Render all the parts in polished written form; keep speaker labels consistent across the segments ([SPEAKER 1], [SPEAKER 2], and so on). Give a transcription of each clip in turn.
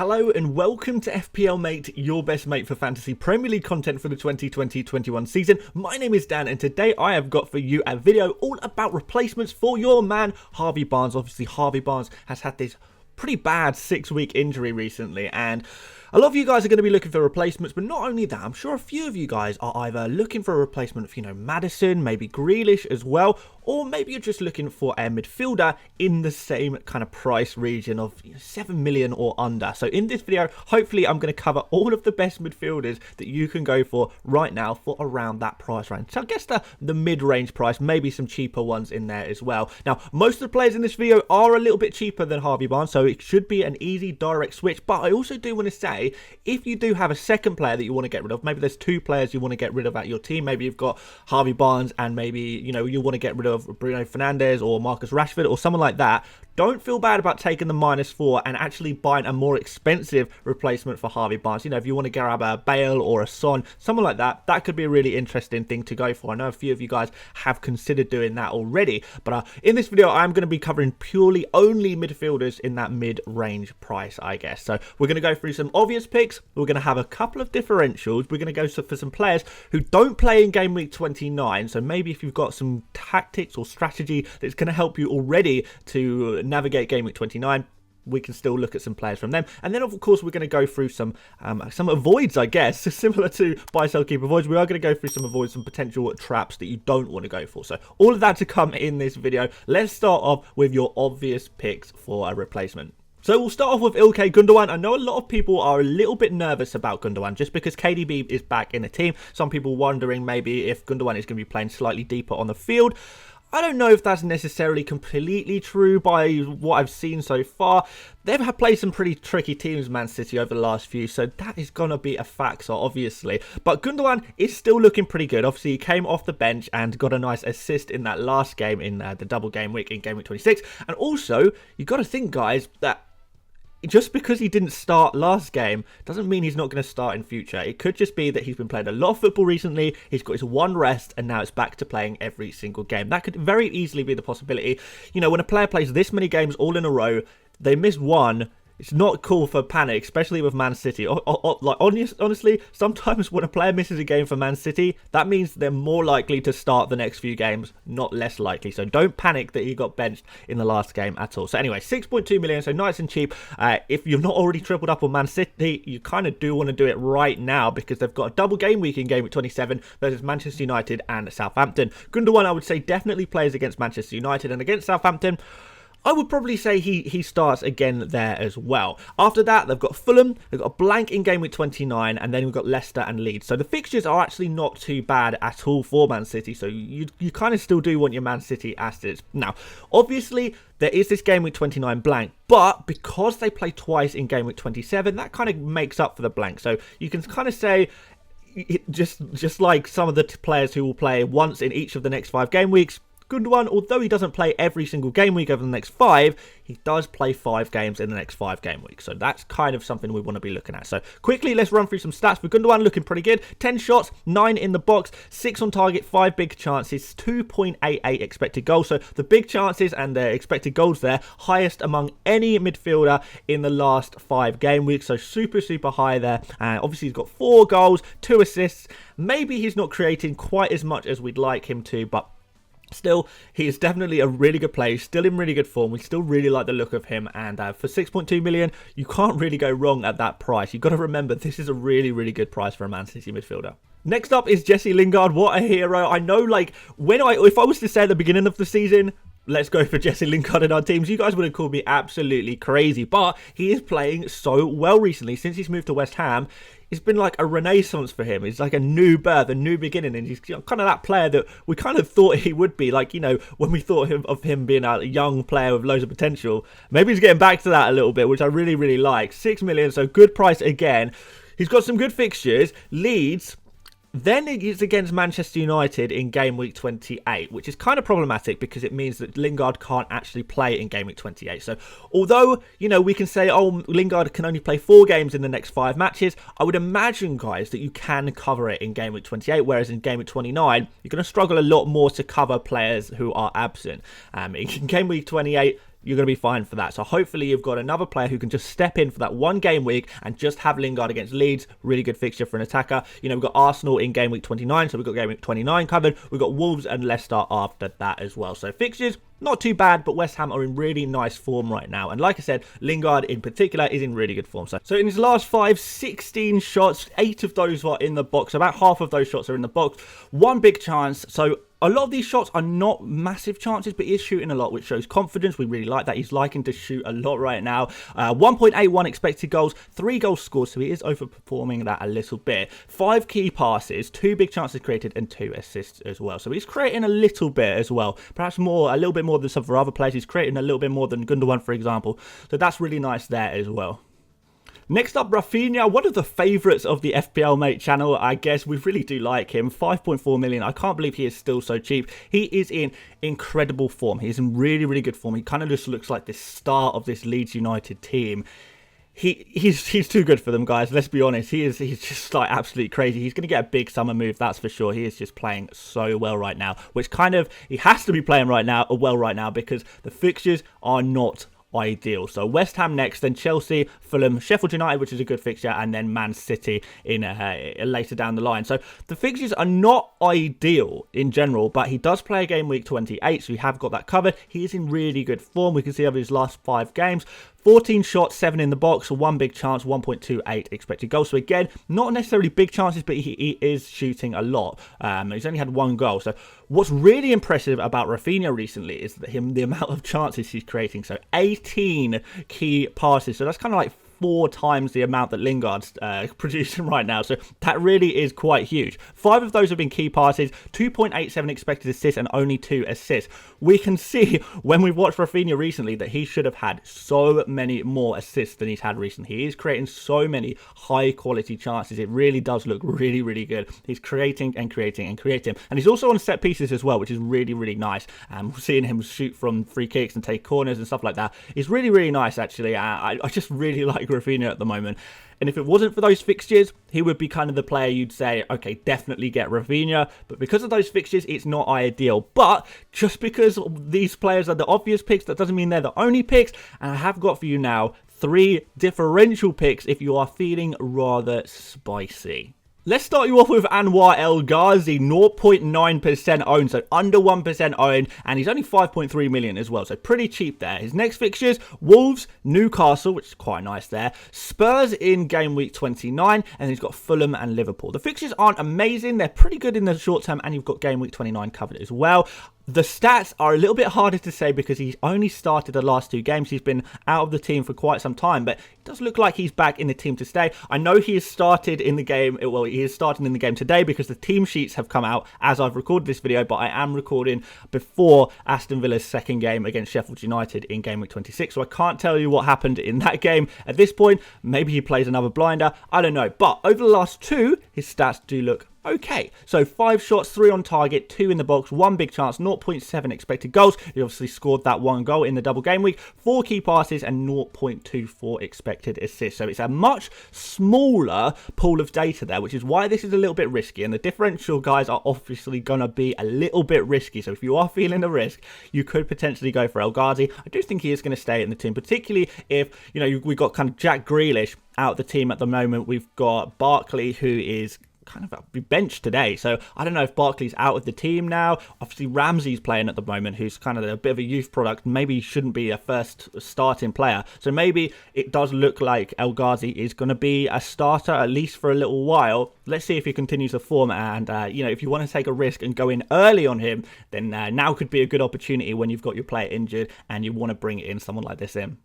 [SPEAKER 1] Hello and welcome to FPL Mate, your best mate for fantasy Premier League content for the 2020-21 season. My name is Dan and today I have got for you a video all about replacements for your man Harvey Barnes. Obviously Harvey Barnes has had this pretty bad 6-week injury recently, and a lot of you guys are going to be looking for replacements, but not only that, I'm sure a few of you guys are either looking for a replacement for, Maddison, maybe Grealish as well, or maybe you're just looking for a midfielder in the same kind of price region of 7 million or under. So in this video, hopefully I'm going to cover all of the best midfielders that you can go for right now for around that price range. So I guess the mid-range price, maybe some cheaper ones in there as well. Now, most of the players in this video are a little bit cheaper than Harvey Barnes, so it should be an easy direct switch, but I also do want to say, if you do have a second player that you want to get rid of, maybe there's two players you want to get rid of at your team, maybe you've got Harvey Barnes and maybe, you want to get rid of Bruno Fernandes or Marcus Rashford or someone like that, don't feel bad about taking the -4 and actually buying a more expensive replacement for Harvey Barnes. If you want to grab a Bale or a Son, someone like that, that could be a really interesting thing to go for. I know a few of you guys have considered doing that already, but in this video, I'm going to be covering purely only midfielders in that mid-range price, I guess. So we're going to go through some obvious picks. We're going to have a couple of differentials. We're going to go for some players who don't play in game week 29. So maybe if you've got some tactics or strategy that's going to help you already to navigate game week 29, we can still look at some players from them. And then, of course, we're going to go through some avoids, I guess. Similar to buy, sell, keep avoids, we are going to go through some avoids, some potential traps that you don't want to go for. So all of that to come in this video. Let's start off with your obvious picks for a replacement. So we'll start off with Ilkay Gundogan. I know a lot of people are a little bit nervous about Gundogan just because KDB is back in the team. Some people wondering maybe if Gundogan is going to be playing slightly deeper on the field. I don't know if that's necessarily completely true by what I've seen so far. They've played some pretty tricky teams, Man City, over the last few, so that is going to be a factor, obviously. But Gundogan is still looking pretty good. Obviously, he came off the bench and got a nice assist in that last game in the double game week in game week 26. And also, you've got to think, guys, that just because he didn't start last game doesn't mean he's not going to start in future. It could just be that he's been playing a lot of football recently, he's got his one rest, and now it's back to playing every single game. That could very easily be the possibility. When a player plays this many games all in a row, they miss one, it's not cool for panic, especially with Man City. Honestly, sometimes when a player misses a game for Man City, that means they're more likely to start the next few games, not less likely. So don't panic that he got benched in the last game at all. So anyway, 6.2 million, so nice and cheap. If you've not already tripled up on Man City, you kind of do want to do it right now because they've got a double game week in game week 27 versus Manchester United and Southampton. Gundogan, I would say, definitely plays against Manchester United, and against Southampton, I would probably say he starts again there as well. After that, they've got Fulham, they've got a blank in game week 29, and then we've got Leicester and Leeds. So the fixtures are actually not too bad at all for Man City, so you kind of still do want your Man City assets. Now, obviously, there is this game week 29 blank, but because they play twice in game week 27, that kind of makes up for the blank. So you can kind of say, just like some of the players who will play once in each of the next 5 game weeks, Gundogan, although he doesn't play every single game week over the next 5, he does play 5 games in the next 5 game weeks. So that's kind of something we want to be looking at. So quickly, let's run through some stats for Gundogan. Looking pretty good. 10 shots, 9 in the box, 6 on target, 5 big chances, 2.88 expected goals. So the big chances and the expected goals there, highest among any midfielder in the last 5 game weeks. So super, super high there. And obviously he's got 4 goals, 2 assists. Maybe he's not creating quite as much as we'd like him to, but still, he is definitely a really good player. He's still in really good form. We still really like the look of him. And for 6.2 million, you can't really go wrong at that price. You've got to remember, this is a really, really good price for a Man City midfielder. Next up is Jesse Lingard. What a hero. I know, if I was to say at the beginning of the season, let's go for Jesse Lingard in our teams, you guys would have called me absolutely crazy. But he is playing so well recently. Since he's moved to West Ham, it's been like a renaissance for him. It's like a new birth, a new beginning, and he's kind of that player that we kind of thought he would be. When we thought of him being a young player with loads of potential, maybe he's getting back to that a little bit, which I really, really like. 6 million, so good price again. He's got some good fixtures. Leeds, then it's against Manchester United in game week 28, which is kind of problematic because it means that Lingard can't actually play in game week 28. So although, we can say, oh, Lingard can only play 4 games in the next 5 matches, I would imagine, guys, that you can cover it in game week 28, whereas in game week 29, you're going to struggle a lot more to cover players who are absent. In game week 28, you're going to be fine for that. So hopefully you've got another player who can just step in for that one game week and just have Lingard against Leeds. Really good fixture for an attacker. You know, we've got Arsenal in game week 29, so we've got game week 29 covered. We've got Wolves and Leicester after that as well. So fixtures, not too bad, but West Ham are in really nice form right now. And like I said, Lingard in particular is in really good form. So in his last 16 shots, 8 of those were in the box. About half of those shots are in the box. One big chance. So a lot of these shots are not massive chances, but he is shooting a lot, which shows confidence. We really like that. He's liking to shoot a lot right now. 1.81 expected goals, 3 goals scored, so he is overperforming that a little bit. 5 key passes, 2 big chances created, and 2 assists as well. So he's creating a little bit as well. Perhaps a little bit more than some of our other players. He's creating a little bit more than Gundogan, for example. So that's really nice there as well. Next up, Rafinha, one of the favourites of the FPL Mate channel, I guess. We really do like him. 5.4 million. I can't believe he is still so cheap. He is in incredible form. He's in really, really good form. He kind of just looks like the star of this Leeds United team. He's too good for them, guys. Let's be honest. He's just like absolutely crazy. He's going to get a big summer move, that's for sure. He is just playing so well right now, which kind of, he has to be playing right now because the fixtures are not ideal. So West Ham next, then Chelsea, Fulham, Sheffield United, which is a good fixture, and then Man City in later down the line. So the fixtures are not ideal in general, but he does play a game week 28, so we have got that covered. He is in really good form. We can see over his last 5 games, 14 shots, 7 in the box, 1 big chance, 1.28 expected goals. So again, not necessarily big chances, but he is shooting a lot. He's only had 1 goal. So what's really impressive about Rafinha recently is the amount of chances he's creating. So 18 key passes. So that's kind of like 4 times the amount that Lingard's producing right now. So that really is quite huge. 5 of those have been key passes, 2.87 expected assists, and only 2 assists. We can see when we've watched Rafinha recently that he should have had so many more assists than he's had recently. He is creating so many high quality chances. It really does look really, really good. He's creating and creating and creating. And he's also on set pieces as well, which is really, really nice. And seeing him shoot from free kicks and take corners and stuff like that is really, really nice, actually. I just really like Rafinha at the moment. And if it wasn't for those fixtures, he would be kind of the player you'd say, okay, definitely get Rafinha. But because of those fixtures, it's not ideal. But just because these players are the obvious picks, that doesn't mean they're the only picks. And I have got for you now 3 differential picks if you are feeling rather spicy. Let's start you off with Anwar El Ghazi, 0.9% owned, so under 1% owned, and he's only 5.3 million as well, so pretty cheap there. His next fixtures, Wolves, Newcastle, which is quite nice there, Spurs in game week 29, and he's got Fulham and Liverpool. The fixtures aren't amazing, they're pretty good in the short term, and you've got game week 29 covered as well. The stats are a little bit harder to say because he's only started the last 2 games. He's been out of the team for quite some time, but it does look like he's back in the team to stay. I know he has started in the game. Well, he is starting in the game today because the team sheets have come out as I've recorded this video, but I am recording before Aston Villa's second game against Sheffield United in game week 26, so I can't tell you what happened in that game at this point. Maybe he plays another blinder. I don't know, but over the last 2, his stats do look okay. So 5 shots, 3 on target, 2 in the box, 1 big chance, 0.7 expected goals. He obviously scored that 1 goal in the double game week, 4 key passes, and 0.24 expected assists. So it's a much smaller pool of data there, which is why this is a little bit risky. And the differential guys are obviously going to be a little bit risky. So if you are feeling the risk, you could potentially go for El Ghazi. I do think he is going to stay in the team, particularly if, you know, we've got kind of Jack Grealish out of the team at the moment. We've got Barkley, who is kind of benched today, so I don't know if Barkley's out of the team now. Obviously Ramsey's playing at the moment, who's kind of a bit of a youth product. Maybe he shouldn't be a first starting player, so maybe it does look like El Ghazi is going to be a starter at least for a little while. Let's see if he continues to form, and you know, if you want to take a risk and go in early on him, then now could be a good opportunity when you've got your player injured and you want to bring in someone like this in.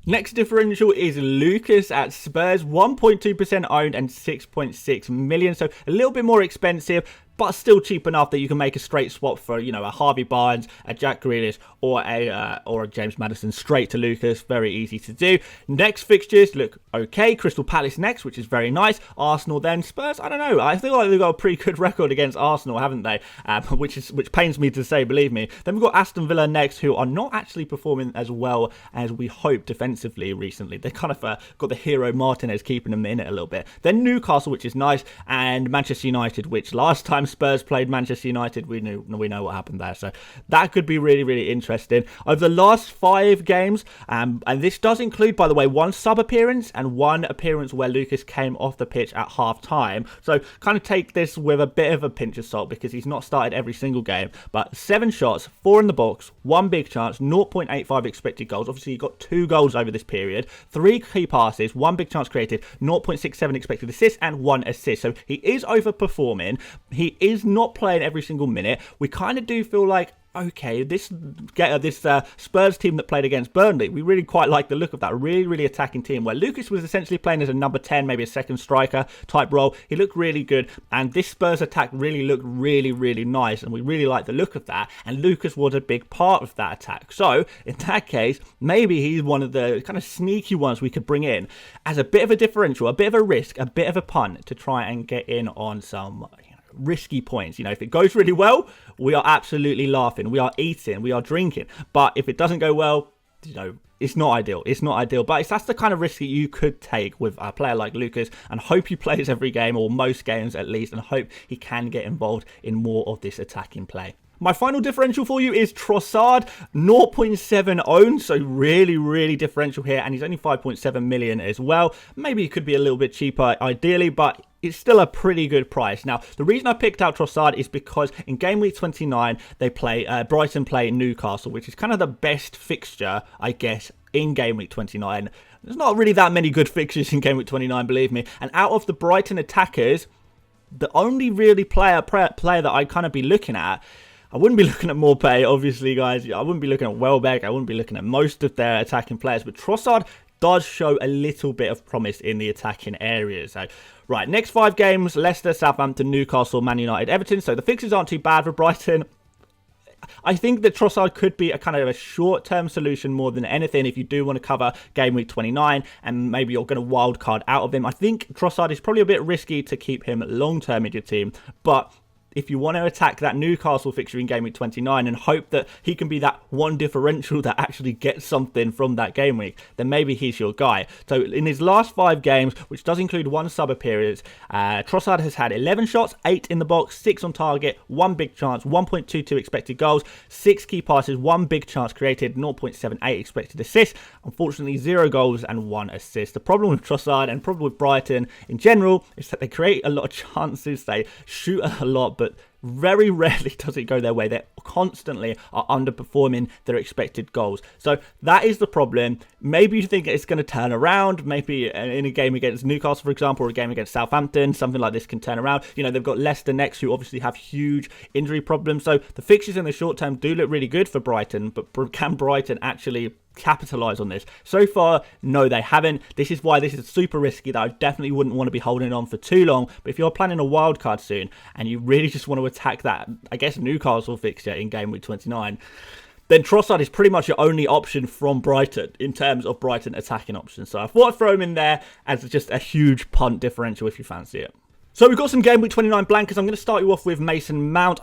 [SPEAKER 1] Next differential is Lucas at Spurs, 1.2% owned and 6.6 million, so a little bit more expensive, but still cheap enough that you can make a straight swap for, you know, a Harvey Barnes, a Jack Grealish, or a James Maddison straight to Lucas. Very easy to do. Next fixtures look okay. Crystal Palace next, which is very nice. Arsenal then. Spurs, I don't know. I feel like they've got a pretty good record against Arsenal, haven't they? Which pains me to say, believe me. Then we've got Aston Villa next, who are not actually performing as well as we hoped defensively recently. They kind of got the hero Martinez keeping them in it a little bit. Then Newcastle, which is nice, and Manchester United, which last time time Spurs played Manchester United, we know what happened there. So that could be really, really interesting. Over the last 5 games, and this does include, by the way, 1 sub appearance and 1 appearance where Lucas came off the pitch at half time. So kind of take this with a bit of a pinch of salt because he's not started every single game. But 7 shots, 4 in the box, 1 big chance, 0.85 expected goals. Obviously, he got 2 goals over this period, 3 key passes, 1 big chance created, 0.67 expected assists, and 1 assist. So he is overperforming. He is not playing every single minute. We kind of do feel like, okay, this Spurs team that played against Burnley, we really quite like the look of that. Really, really attacking team where Lucas was essentially playing as a number 10, maybe a second striker type role. He looked really good, and this Spurs attack really looked really, really nice, and we really like the look of that, and Lucas was a big part of that attack. So, in that case, maybe he's one of the kind of sneaky ones we could bring in as a bit of a differential, a bit of a risk, a bit of a punt to try and get in on some risky points. If it goes really well, we are absolutely laughing, we are eating, we are drinking. But if it doesn't go well, it's not ideal. It's not ideal, but that's the kind of risk that you could take with a player like Lucas, and hope he plays every game, or most games at least, and hope he can get involved in more of this attacking play. My final differential for you is Trossard, 0.7 owned, so really, really differential here, and he's only 5.7 million as well. Maybe he could be a little bit cheaper ideally, but it's still a pretty good price. Now, the reason I picked out Trossard is because in game week 29, they play Brighton play Newcastle, which is kind of the best fixture, I guess, in game week 29. There's not really that many good fixtures in game week 29, believe me. And out of the Brighton attackers, the only really player that I'd kind of be looking at, I wouldn't be looking at Morpay, obviously, guys. I wouldn't be looking at Welbeck. I wouldn't be looking at most of their attacking players. But Trossard does show a little bit of promise in the attacking areas. So, right, next 5 games, Leicester, Southampton, Newcastle, Man United, Everton. So the fixtures aren't too bad for Brighton. I think that Trossard could be a kind of a short-term solution more than anything if you do want to cover game week 29 and maybe you're going to wild card out of him. I think Trossard is probably a bit risky to keep him long-term in your team, but if you want to attack that Newcastle fixture in game week 29 and hope that he can be that one differential that actually gets something from that game week, then maybe he's your guy. So in his last 5 games, which does include 1 sub appearance, Trossard has had 11 shots, 8 in the box, 6 on target, 1 big chance, 1.22 expected goals, 6 key passes, 1 big chance created, 0.78 expected assists. Unfortunately, 0 goals and 1 assist. The problem with Trossard and problem with Brighton in general is that they create a lot of chances, they shoot a lot, but very rarely does it go their way. They constantly are underperforming their expected goals. So that is the problem. Maybe you think it's going to turn around. Maybe in a game against Newcastle, for example, or a game against Southampton, something like this can turn around. They've got Leicester next, who obviously have huge injury problems. So the fixtures in the short term do look really good for Brighton, but can Brighton actually capitalize on this? So far, no, they haven't. This is why this is super risky, that I definitely wouldn't want to be holding on for too long. But if you're planning a wild card soon and you really just want to attack that, I guess, Newcastle fixture in game week 29, then Trossard is pretty much your only option from Brighton in terms of Brighton attacking options. So I thought I'd throw him in there as just a huge punt differential if you fancy it. So we've got some Game Week 29 blankers. I'm going to start you off with Mason Mount.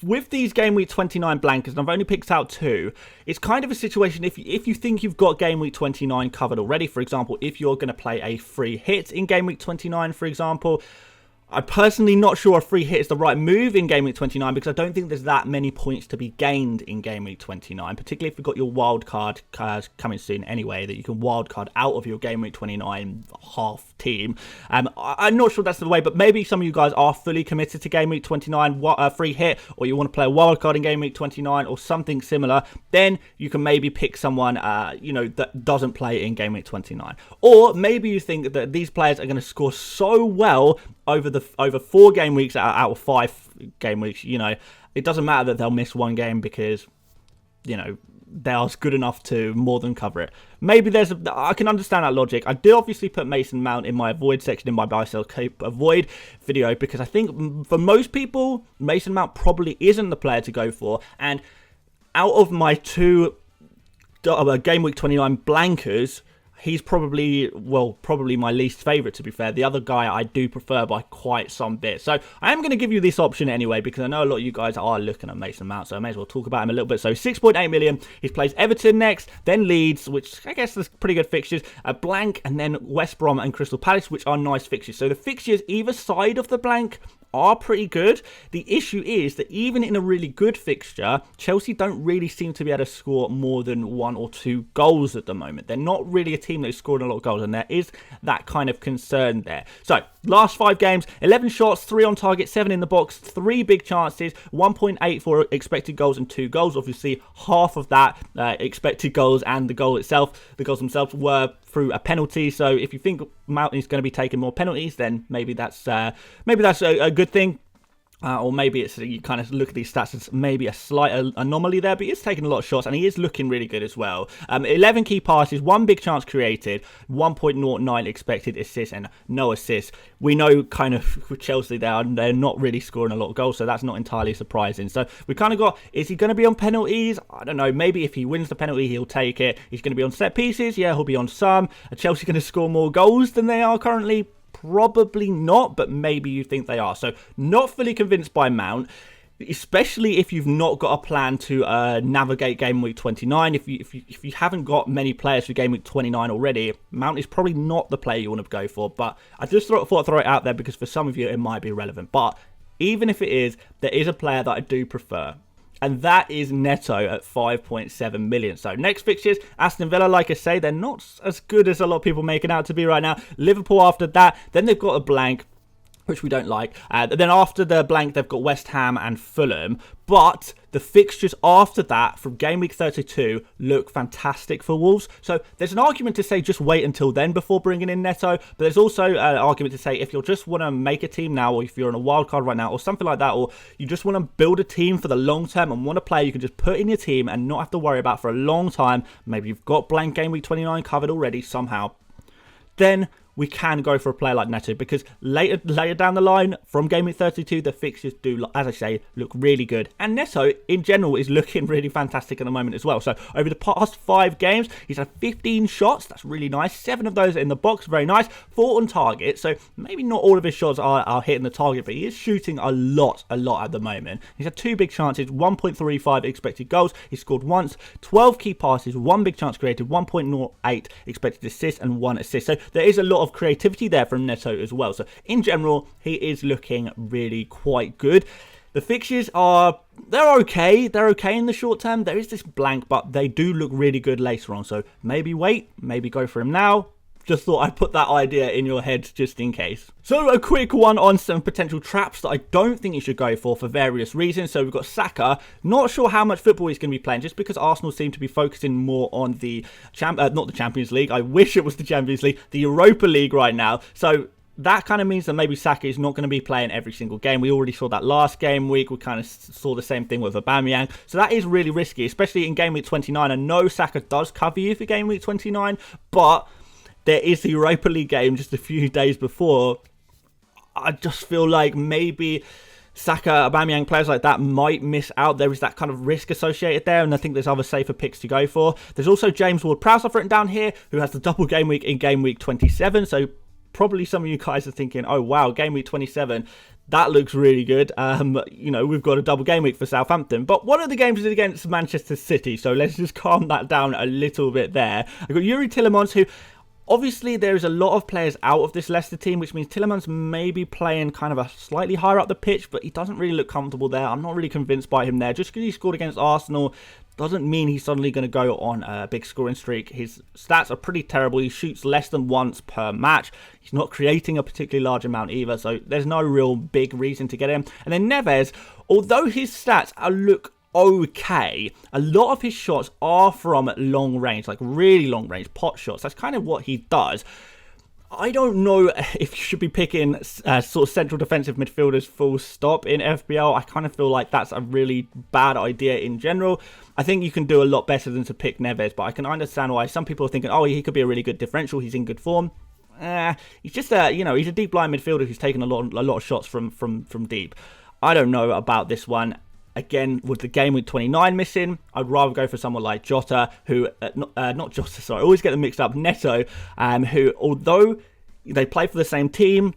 [SPEAKER 1] With these Game Week 29 blankers, and I've only picked out 2, it's kind of a situation if you think you've got Game Week 29 covered already. For example, if you're going to play a free hit in Game Week 29, for example, I'm personally not sure a free hit is the right move in Game Week 29 because I don't think there's that many points to be gained in Game Week 29, particularly if you've got your wild card coming soon anyway, that you can wild card out of your Game Week 29 half team. I'm not sure that's the way, but maybe some of you guys are fully committed to Game Week 29 free hit, or you want to play a wild card in Game Week 29 or something similar, then you can maybe pick someone that doesn't play in Game Week 29. Or maybe you think that these players are going to score so well over 4 game weeks out of 5 game weeks, it doesn't matter that they'll miss 1 game because, they are good enough to more than cover it. Maybe I can understand that logic. I did obviously put Mason Mount in my avoid section in my buy sell keep avoid video because I think for most people, Mason Mount probably isn't the player to go for. And out of my 2 Game Week 29 blankers, he's probably my least favourite, to be fair. The other guy I do prefer by quite some bit. So I am going to give you this option anyway, because I know a lot of you guys are looking at Mason Mount, so I may as well talk about him a little bit. So 6.8 million. He plays Everton next, then Leeds, which I guess is pretty good fixtures, a blank, and then West Brom and Crystal Palace, which are nice fixtures. So the fixtures either side of the blank are pretty good. The issue is that even in a really good fixture, Chelsea don't really seem to be able to score more than 1 or 2 goals at the moment. They're not really a team that's scored a lot of goals, and there is that kind of concern there. So, last 5 games, 11 shots, 3 on target, 7 in the box, 3 big chances, 1.8 for expected goals and 2 goals. Obviously, half of that expected goals and the goals themselves were through a penalty. So if you think Mount is going to be taking more penalties, then maybe that's a good thing. Or maybe it's, you kind of look at these stats as maybe a slight anomaly there, but he is taking a lot of shots and he is looking really good as well. 11 key passes, 1 big chance created, 1.09 expected assists and no assists. We know kind of with Chelsea they're not really scoring a lot of goals, so that's not entirely surprising. So we kind of got, is he going to be on penalties? I don't know, maybe if he wins the penalty he'll take it. He's going to be on set pieces, yeah, he'll be on some. Are Chelsea going to score more goals than they are currently? Probably not, but maybe you think they are. So not fully convinced by Mount, especially if you've not got a plan to navigate game week 29. If you haven't got many players for game week 29 already, Mount is probably not the player you want to go for. But I just thought I'd throw it out there because for some of you it might be relevant. But even if it is, there is a player that I do prefer. And that is Neto at 5.7 million. So next fixtures, Aston Villa, like I say, they're not as good as a lot of people making out to be right now. Liverpool after that, then they've got a blank, which we don't like. Then after the blank, they've got West Ham and Fulham. But the fixtures after that, from game week 32, look fantastic for Wolves. So there's an argument to say just wait until then before bringing in Neto. But there's also an argument to say if you just want to make a team now, or if you're on a wild card right now, or something like that, or you just want to build a team for the long term and want a player you can just put in your team and not have to worry about for a long time. Maybe you've got blank game week 29 covered already somehow. Then we can go for a player like Neto, because later down the line, from game week 32, the fixtures do, as I say, look really good. And Neto, in general, is looking really fantastic at the moment as well. So, over the past 5 games, he's had 15 shots. That's really nice. 7 of those in the box. Very nice. 4 on target. So, maybe not all of his shots are hitting the target, but he is shooting a lot at the moment. He's had 2 big chances, 1.35 expected goals. He scored once. 12 key passes, 1 big chance created, 1.08 expected assists, and 1 assist. So, there is a lot of creativity there from Neto as well. So in general, he is looking really quite good. The fixtures they're okay. They're okay in the short term. There is this blank, but they do look really good later on. So maybe wait, maybe go for him now. Just thought I'd put that idea in your head just in case. So a quick one on some potential traps that I don't think you should go for various reasons. So we've got Saka. Not sure how much football he's going to be playing, just because Arsenal seem to be focusing more on the not the Champions League. I wish it was the Champions League, the Europa League right now. So that kind of means that maybe Saka is not going to be playing every single game. We already saw that last game week. We kind of saw the same thing with Aubameyang. So that is really risky, especially in game week 29. I know Saka does cover you for game week 29, but there is the Europa League game just a few days before. I just feel like maybe Saka, Aubameyang, players like that might miss out. There is that kind of risk associated there, and I think there's other safer picks to go for. There's also James Ward-Prowse I've written down here, who has the double game week in game week 27. So probably some of you guys are thinking, oh wow, game week 27, that looks really good. You know, we've got a double game week for Southampton, but one of the games is against Manchester City, so let's just calm that down a little bit there. I've got Yuri Tillemans, who obviously there's a lot of players out of this Leicester team, which means Tillemans may be playing kind of a slightly higher up the pitch, but he doesn't really look comfortable there. I'm not really convinced by him there. Just because he scored against Arsenal doesn't mean he's suddenly going to go on a big scoring streak. His stats are pretty terrible. He shoots less than once per match. He's not creating a particularly large amount either, so there's no real big reason to get him. And then Neves, although his stats look okay, a lot of his shots are from long range, like really long range pot shots. That's kind of what he does. I don't know if you should be picking sort of central defensive midfielders full stop in FPL. I kind of feel like that's a really bad idea in general. I think you can do a lot better than to pick Neves, but I can understand why some people are thinking, oh, he could be a really good differential, he's in good form. He's just he's a deep line midfielder who's taken a lot of shots from deep. I don't know about this one. Again, with the game week 29 missing, I'd rather go for someone like Jota, who, not Jota, sorry, I always get them mixed up, Neto, who, although they play for the same team,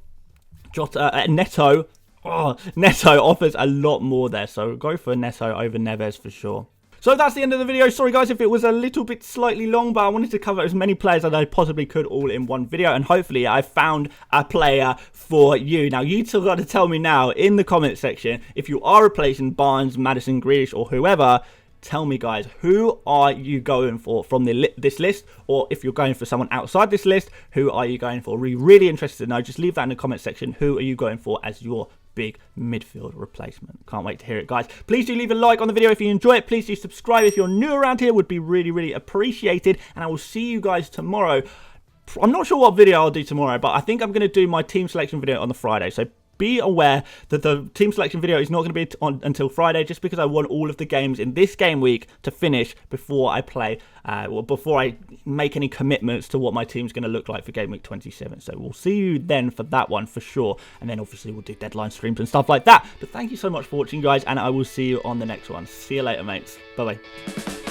[SPEAKER 1] Neto offers a lot more there, so go for Neto over Neves for sure. So that's the end of the video. Sorry guys if it was a little bit slightly long, but I wanted to cover as many players as I possibly could all in one video, and hopefully I found a player for you. Now you two got to tell me now in the comment section if you are replacing Barnes, Maddison, Grealish or whoever. Tell me guys, who are you going for from this list, or if you're going for someone outside this list, who are you going for? We're really interested to know. Just leave that in the comment section. Who are you going for as your big midfield replacement? Can't wait to hear it guys. Please do leave a like on the video if you enjoy it. Please do subscribe if you're new around here, would be really appreciated, and I will see you guys tomorrow. I'm not sure what video I'll do tomorrow, but I think I'm going to do my team selection video on the Friday, so be aware that the team selection video is not going to be on until Friday, just because I want all of the games in this game week to finish before I play, before I make any commitments to what my team's going to look like for Game Week 27. So we'll see you then for that one for sure, and then obviously we'll do deadline streams and stuff like that. But thank you so much for watching guys, and I will see you on the next one. See you later mates. Bye bye.